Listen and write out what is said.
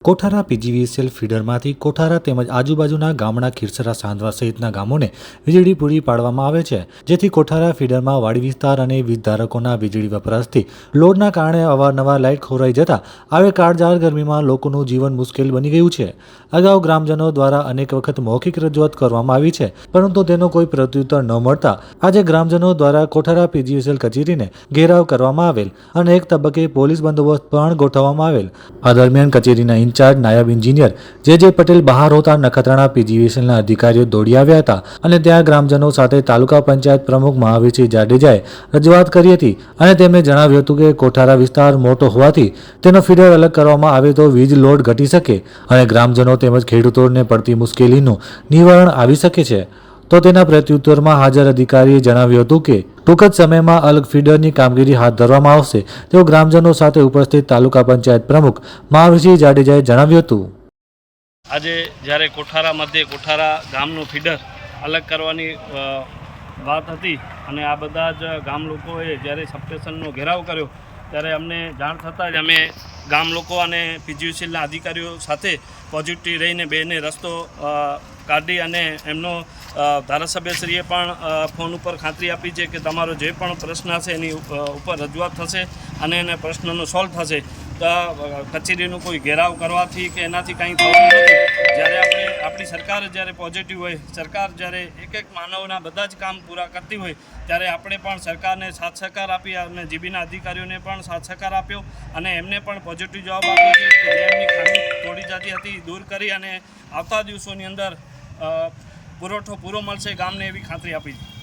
Kothara PGVCL ફીડરમાંથી Kothara તેમજ આજુબાજુના ગામના ખીરસરા સાંધવા સહિતના ગામોને વીજળી પૂરી પાડવામાં આવે છે, જેથી કોઠારા ફીડરમાં વાડી વિસ્તાર અને વીજ ધારકોના વીજળી વપરાશથી લોડના કારણે અવારનવાર લાઇટ ખોરાઈ જતા આવે કાળઝાળ ગરમીમાં લોકોનું જીવન મુશ્કેલ બની ગયું છે। અગાઉ ગ્રામજનો દ્વારા અનેક વખત મૌખિક રજૂઆત કરવામાં આવી છે, પરંતુ તેનો કોઈ પ્રત્યુત્તર ન મળતા આજે ગ્રામજનો દ્વારા કોઠારા પીજીવીસીએલ કચેરીને ઘેરાવ કરવામાં આવેલ અને એક તબક્કે પોલીસ બંદોબસ્ત પણ ગોઠવવામાં આવેલ। આ દરમિયાન કચેરીના ઇન્ચાર્જ નાયબ એન્જિનિયર જે પટેલ બહાર હોતા નખત્રાણા પીજીવીસીએલના અધિકારીઓ દોડી આવ્યા હતા અને ત્યાં ગ્રામજનો સાથે તાલુકા પંચાયત પ્રમુખ મહાવીરસિંહ જાડેજાએ રજૂઆત કરી હતી અને તેમણે જણાવ્યું હતું કે કોઠારા વિસ્તાર મોટો હોવાથી તેનો ફીડર અલગ કરવામાં આવે તો વીજ લોડ ઘટી શકે અને ગ્રામજનો તેમજ ખેડૂતોને પડતી મુશ્કેલીનું નિવારણ આવી શકે છે। તો તેના પ્રત્યુત્તરમાં હાજર અધિકારીએ જણાવ્યું હતું કે ટૂંક જ સમયમાં અલગ ફીડરની કામગીરી હાથ ધરવામાં આવશે તેવું ગ્રામજનો સાથે ઉપસ્થિત તાલુકા પંચાયત પ્રમુખ મહાવીરસિંહ જાડેજાએ જણાવ્યું હતું। આજે જ્યારે કોઠારા મધ્યે કોઠારા ગામનું ફીડર અલગ કરવાની વાત હતી અને આ બધા જ ગામ લોકોએ જ્યારે સબસ્ટેશનનો ઘેરાવ કર્યો ત્યારે અમને જાણ થતાં જ અમે ગામ લોકો અને પીજીવીસીએલના અધિકારીઓ સાથે પોઝિટિવ રહીને બેને રસ્તો કાઢી અને એમનો ધારાસભ્યશ્રીએ પણ ફોન ઉપર ખાતરી આપી છે કે તમારો જે પણ પ્રશ્ન હશે એની ઉપર રજૂઆત થશે અને એને પ્રશ્નનો સોલ્વ થશે। તો કચેરીનું કોઈ ઘેરાવ કરવાથી કે એનાથી કંઈ થવાનું નથી। જ્યારે આપણી સરકાર જ્યારે પોઝિટિવ હોય, સરકાર જ્યારે એક માનવના બધા જ કામ પૂરા કરતી હોય ત્યારે આપણે પણ સરકારને સાથ સહકાર આપી અને જીબીના અધિકારીઓને પણ સાથ સહકાર આપ્યો અને એમને પણ પોઝિટિવ જવાબ આપ્યો છે કે જે એમની ખામી થોડી જતી હતી દૂર કરી અને આવતા દિવસોની અંદર પુરવઠો પૂરો મળશે ગામને એવી ખાતરી આપી છે।